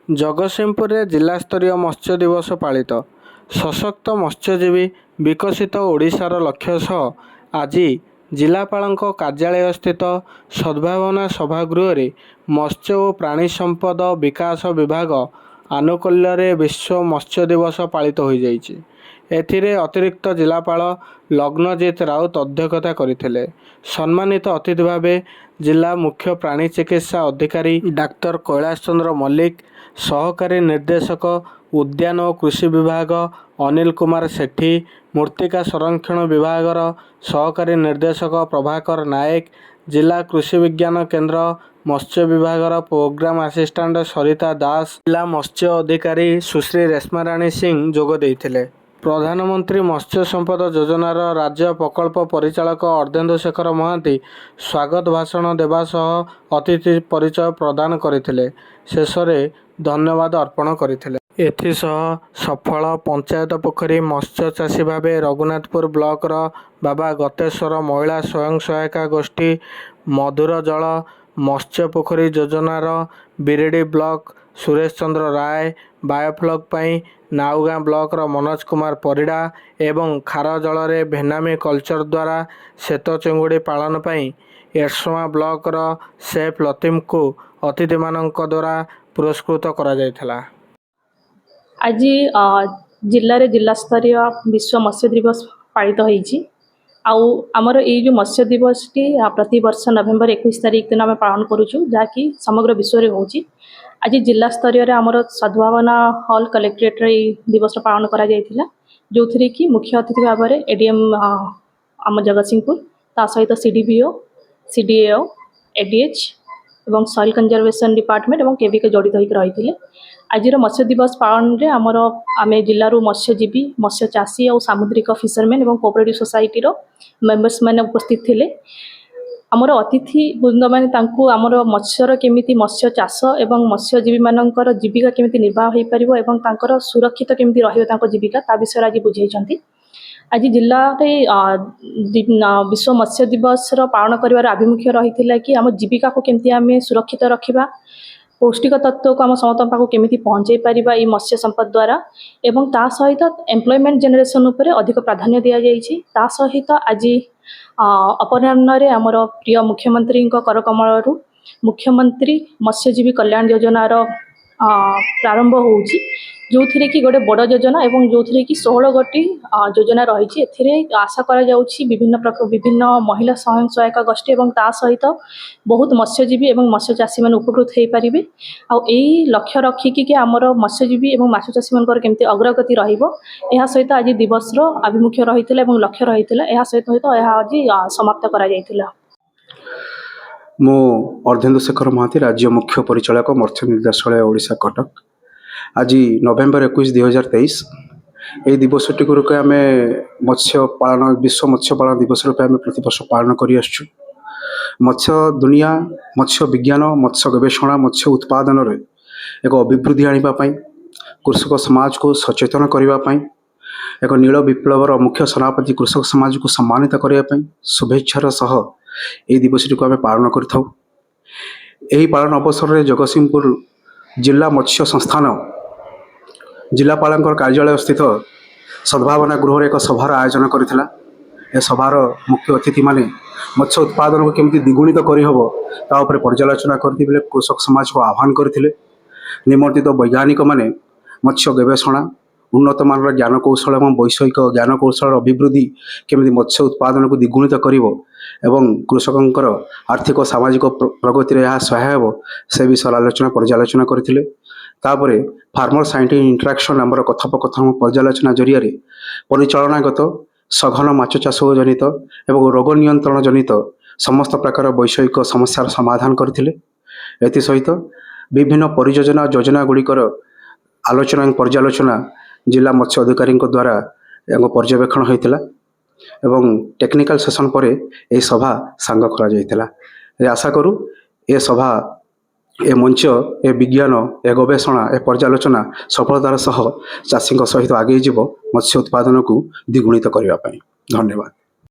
ଜଗତସିଂହପୁରରେ ଜିଲ୍ଲାସ୍ତରୀୟ ମତ୍ସ୍ୟ ଦିବସ ପାଳିତ। ସଶକ୍ତ ମତ୍ସ୍ୟଜୀବୀ ବିକଶିତ ଓଡ଼ିଶାର ଲକ୍ଷ୍ୟ ସହ ଆଜି ଜିଲ୍ଲାପାଳଙ୍କ କାର୍ଯ୍ୟାଳୟସ୍ଥିତ ସଦ୍ଭାବନା ସଭାଗୃହରେ ମତ୍ସ୍ୟ ଓ ପ୍ରାଣୀ ସମ୍ପଦ ବିକାଶ ବିଭାଗ ଆନୁକୂଲ୍ୟରେ ବିଶ୍ୱ ମତ୍ସ୍ୟ ଦିବସ ପାଳିତ ହୋଇଯାଇଛି। ଏଥିରେ ଅତିରିକ୍ତ ଜିଲ୍ଲାପାଳ ଲଗ୍ନଜିତ ରାଉତ ଅଧ୍ୟକ୍ଷତା କରିଥିଲେ। ସମ୍ମାନିତ ଅତିଥି ଭାବେ ଜିଲ୍ଲା ମୁଖ୍ୟ ପ୍ରାଣୀ ଚିକିତ୍ସା ଅଧିକାରୀ ଡାକ୍ତର କୈଳାସ ଚନ୍ଦ୍ର ମଲ୍ଲିକ, ସହକାରୀ ନିର୍ଦ୍ଦେଶକ ଉଦ୍ୟାନ ଓ କୃଷି ବିଭାଗ ଅନିଲ କୁମାର ସେଠୀ, ମୃତ୍ତିକା ସଂରକ୍ଷଣ ବିଭାଗର ସହକାରୀ ନିର୍ଦ୍ଦେଶକ ପ୍ରଭାକର ନାୟକ, ଜିଲ୍ଲା କୃଷି ବିଜ୍ଞାନ କେନ୍ଦ୍ର ମତ୍ସ୍ୟ ବିଭାଗର ପ୍ରୋଗ୍ରାମ ଆସିଷ୍ଟାଣ୍ଟ ସରିତା ଦାସ, ଜିଲ୍ଲା ମତ୍ସ୍ୟ ଅଧିକାରୀ ସୁଶ୍ରୀ ରେଶ୍ମାରାଣୀ ସିଂ ଯୋଗ ଦେଇଥିଲେ। ପ୍ରଧାନମନ୍ତ୍ରୀ ମତ୍ସ୍ୟ ସମ୍ପଦ ଯୋଜନାର ରାଜ୍ୟ ପ୍ରକଳ୍ପ ପରିଚାଳକ ଅର୍ଦ୍ଧେନ୍ଦୁ ଶେଖର ମହାନ୍ତି ସ୍ୱାଗତ ଭାଷଣ ଦେବା ସହ ଅତିଥି ପରିଚୟ ପ୍ରଦାନ କରିଥିଲେ। ଶେଷରେ ଧନ୍ୟବାଦ ଅର୍ପଣ କରିଥିଲେ। ଏଥିସହ ସଫଳ ପଞ୍ଚାୟତ ପୋଖରୀ ମତ୍ସ୍ୟ ଚାଷୀ ଭାବେ ରଘୁନାଥପୁର ବ୍ଲକର ବାବା ଗତେଶ୍ୱର ମହିଳା ସ୍ୱୟଂ ସହାୟିକା ଗୋଷ୍ଠୀ, ମଧୁର ଜଳ ମତ୍ସ୍ୟ ପୋଖରୀ ଯୋଜନାର ବିରିଡ଼ି ବ୍ଲକ ସୁରେଶ ଚନ୍ଦ୍ର ରାୟ, ବାୟୋଫ୍ଲକ ପାଇଁ ନାଉଗାଁ ବ୍ଲକର ମନୋଜ କୁମାର ପରିଡ଼ା ଏବଂ ଖାର ଜଳରେ ଭେନାମୀ କଲଚର ଦ୍ୱାରା ଶ୍ବେତ ଚିଙ୍ଗୁଡ଼ି ପାଳନ ପାଇଁ ଏରସମା ବ୍ଲକର ସେଫ୍ ଲତିଫଙ୍କୁ ଅତିଥିମାନଙ୍କ ଦ୍ୱାରା ପୁରସ୍କୃତ କରାଯାଇଥିଲା। ଆଜି ଜିଲ୍ଲାରେ ଜିଲ୍ଲାସ୍ତରୀୟ ବିଶ୍ୱ ମତ୍ସ୍ୟ ଦିବସ ପାଳିତ ହୋଇଛି। ଆଉ ଆମର ଏଇ ଯେଉଁ ମତ୍ସ୍ୟ ଦିବସଟି ପ୍ରତିବର୍ଷ ନଭେମ୍ବର 21 ତାରିଖ ଦିନ ଆମେ ପାଳନ କରୁଛୁ, ଯାହାକି ସମଗ୍ର ବିଶ୍ୱରେ ହେଉଛି। ଆଜି ଜିଲ୍ଲା ସ୍ତରୀୟରେ ଆମର ସଦ୍ଭାବନା ହଲ୍ କଲେକ୍ଟ୍ରେଟ୍ରେ ଏଇ ଦିବସ ପାଳନ କରାଯାଇଥିଲା, ଯେଉଁଥିରେ କି ମୁଖ୍ୟ ଅତିଥି ଭାବରେ ଏଡିଏମ୍ ଆମ ଜଗତସିଂହପୁର, ତା ସହିତ CDPO, CDAO, ADH ଏବଂ ସଏଲ୍ କନଜରଭେସନ୍ ଡିପାର୍ଟମେଣ୍ଟ ଏବଂ କେଭିକେ ଜଡ଼ିତ ହୋଇକି ରହିଥିଲେ। ଆଜିର ମତ୍ସ୍ୟ ଦିବସ ପାଳନରେ ଆମେ ଜିଲ୍ଲାରୁ ମତ୍ସ୍ୟଜୀବୀ, ମତ୍ସ୍ୟ ଚାଷୀ ଆଉ ସାମୁଦ୍ରିକ ଫିସରମେନ୍ ଏବଂ କୋଅପରେଟିଭ ସୋସାଇଟିର ମେମ୍ବର୍ସ ମାନେ ଉପସ୍ଥିତ ଥିଲେ। ଆମର ଅତିଥି ବୃନ୍ଦମାନେ ତାଙ୍କୁ ଆମର ମତ୍ସ୍ୟର କେମିତି ମତ୍ସ୍ୟ ଚାଷ ଏବଂ ମତ୍ସ୍ୟଜୀବୀମାନଙ୍କର ଜୀବିକା କେମିତି ନିର୍ବାହ ହୋଇପାରିବ ଏବଂ ତାଙ୍କର ସୁରକ୍ଷିତ କେମିତି ରହିବ ତାଙ୍କ ଜୀବିକା, ତା ବିଷୟରେ ଆଜି ବୁଝାଇଛନ୍ତି। ଆଜି ଜିଲ୍ଲାରେ ବିଶ୍ୱ ମତ୍ସ୍ୟ ଦିବସର ପାଳନ କରିବାର ଆଭିମୁଖ୍ୟ ରହିଥିଲା କି ଆମ ଜୀବିକାକୁ କେମିତି ଆମେ ସୁରକ୍ଷିତ ରଖିବା, ପୌଷ୍ଟିକ ତତ୍ତ୍ୱକୁ ଆମ ସମସ୍ତଙ୍କ ପାଖକୁ କେମିତି ପହଞ୍ଚାଇ ପାରିବା ଏଇ ମତ୍ସ୍ୟ ସମ୍ପଦ ଦ୍ୱାରା, ଏବଂ ତା ସହିତ ଏମ୍ପ୍ଲୟମେଣ୍ଟ ଜେନେରେସନ୍ ଉପରେ ଅଧିକ ପ୍ରାଧାନ୍ୟ ଦିଆଯାଇଛି। ତା ସହିତ ଆଜି ଅପରାହ୍ନରେ ଆମର ପ୍ରିୟ ମୁଖ୍ୟମନ୍ତ୍ରୀଙ୍କ କରକମଳରୁ ମୁଖ୍ୟମନ୍ତ୍ରୀ ମତ୍ସ୍ୟଜୀବୀ କଲ୍ୟାଣ ଯୋଜନାର ପ୍ରାରମ୍ଭ ହେଉଛି, ଯେଉଁଥିରେ କି ଗୋଟେ ବଡ଼ ଯୋଜନା ଏବଂ ଯେଉଁଥିରେ କି 16 ଗୋଟି ଯୋଜନା ରହିଛି। ଏଥିରେ ଆଶା କରାଯାଉଛି ବିଭିନ୍ନ ମହିଳା ସ୍ୱୟଂ ସହାୟକ ଗୋଷ୍ଠୀ ଏବଂ ତା ସହିତ ବହୁତ ମତ୍ସ୍ୟଜୀବୀ ଏବଂ ମତ୍ସ୍ୟ ଚାଷୀମାନେ ଉପକୃତ ହୋଇପାରିବେ। ଆଉ ଏଇ ଲକ୍ଷ୍ୟ ରଖିକି ଆମର ମତ୍ସ୍ୟଜୀବୀ ଏବଂ ମାଛ ଚାଷୀମାନଙ୍କର କେମିତି ଅଗ୍ରଗତି ରହିବ, ଏହା ସହିତ ଆଜି ଦିବସର ଆଭିମୁଖ୍ୟ ରହିଥିଲା ଏବଂ ଲକ୍ଷ୍ୟ ରହିଥିଲା। ଏହା ସହିତ ଏହା ଆଜି ସମାପ୍ତ କରାଯାଇଥିଲା। ମୁଁ ଅର୍ଦ୍ଧେନ୍ଦୁ ଶେଖର ମହାନ୍ତି, ରାଜ୍ୟ ମୁଖ୍ୟ ପରିଚାଳକ ମତ୍ସ୍ୟ ନିର୍ଦ୍ଦେଶାଳୟ ଓଡ଼ିଶା କଟକ। ଆଜି ନଭେମ୍ବର 21, 2023 ଏହି ଦିବସଟିକୁ ରୂପେ ଆମେ ବିଶ୍ୱ ମତ୍ସ୍ୟ ପାଳନ ଦିବସ ରୂପେ ଆମେ ପ୍ରତିବର୍ଷ ପାଳନ କରିଆସୁଛୁ। ମତ୍ସ୍ୟ ଦୁନିଆ, ମତ୍ସ୍ୟ ବିଜ୍ଞାନ, ମତ୍ସ୍ୟ ଗବେଷଣା, ମତ୍ସ୍ୟ ଉତ୍ପାଦନରେ ଏକ ଅଭିବୃଦ୍ଧି ଆଣିବା ପାଇଁ, କୃଷକ ସମାଜକୁ ସଚେତନ କରିବା ପାଇଁ, ଏକ ନୀଳ ବିପ୍ଳବର ମୁଖ୍ୟ ସେନାପତି କୃଷକ ସମାଜକୁ ସମ୍ମାନିତ କରିବା ପାଇଁ ଶୁଭେଚ୍ଛାର ସହ ଏହି ଦିବସଟିକୁ ଆମେ ପାଳନ କରିଥାଉ। ଏହି ପାଳନ ଅବସରରେ ଜଗତସିଂହପୁର ଜିଲ୍ଲା ମତ୍ସ୍ୟ ସଂସ୍ଥାନ ଜିଲ୍ଲାପାଳଙ୍କର କାର୍ଯ୍ୟାଳୟ ସ୍ଥିତ ସଦ୍ଭାବନା ଗୃହରେ ଏକ ସଭାର ଆୟୋଜନ କରିଥିଲା। ଏ ସଭାର ମୁଖ୍ୟ ଅତିଥିମାନେ ମତ୍ସ୍ୟ ଉତ୍ପାଦନକୁ କେମିତି ଦ୍ୱିଗୁଣିତ କରିହେବ ତା ଉପରେ ପର୍ଯ୍ୟାଲୋଚନା କରିଥିଲେ, କୃଷକ ସମାଜକୁ ଆହ୍ୱାନ କରିଥିଲେ। ନିମନ୍ତ୍ରିତ ବୈଜ୍ଞାନିକମାନେ ମତ୍ସ୍ୟ ଗବେଷଣା, ଉନ୍ନତମାନର ଜ୍ଞାନକୌଶଳ ଏବଂ ବୈଷୟିକ ଜ୍ଞାନକୌଶଳର ଅଭିବୃଦ୍ଧି କେମିତି ମତ୍ସ୍ୟ ଉତ୍ପାଦନକୁ ଦ୍ୱିଗୁଣିତ କରିବ ଏବଂ କୃଷକଙ୍କର ଆର୍ଥିକ ସାମାଜିକ ପ୍ରଗତିରେ ଏହା ସହାୟ ହେବ, ସେ ବିଷୟରେ ପର୍ଯ୍ୟାଲୋଚନା କରିଥିଲେ। ତାପରେ ଫାର୍ମର ସାଇଣ୍ଟିଫିକ୍ ଇଣ୍ଟରାକ୍ସନ୍ ଆମର କଥୋପକଥନ ପର୍ଯ୍ୟାଲୋଚନା ଜରିଆରେ ପରିଚାଳନାଗତ, ସଘନ ମାଛ ଚାଷ ଜନିତ ଏବଂ ରୋଗ ନିୟନ୍ତ୍ରଣ ଜନିତ ସମସ୍ତ ପ୍ରକାର ବୈଷୟିକ ସମସ୍ୟାର ସମାଧାନ କରିଥିଲେ। ଏଥିସହିତ ବିଭିନ୍ନ ପରିଯୋଜନା ଯୋଜନା ଗୁଡ଼ିକର ଆଲୋଚନା ଏବଂ ପର୍ଯ୍ୟାଲୋଚନା ଜିଲ୍ଲା ମତ୍ସ୍ୟ ଅଧିକାରୀଙ୍କ ଦ୍ୱାରା ପର୍ଯ୍ୟବେକ୍ଷଣ ହୋଇଥିଲା ଏବଂ ଟେକ୍ନିକାଲ ସେସନ୍ ପରେ ଏହି ସଭା ସାଙ୍ଗ କରାଯାଇଥିଲା। ଆଶା କରୁ ଏ ସଭା, ଏ ମଞ୍ଚ, ଏ ବିଜ୍ଞାନ, ଏ ଗବେଷଣା, ଏ ପର୍ଯ୍ୟାଲୋଚନା ସଫଳତାର ସହ ଚାଷୀଙ୍କ ସହିତ ଆଗେଇ ଯିବ ମତ୍ସ୍ୟ ଉତ୍ପାଦନକୁ ଦ୍ୱିଗୁଣିତ କରିବା ପାଇଁ। ଧନ୍ୟବାଦ।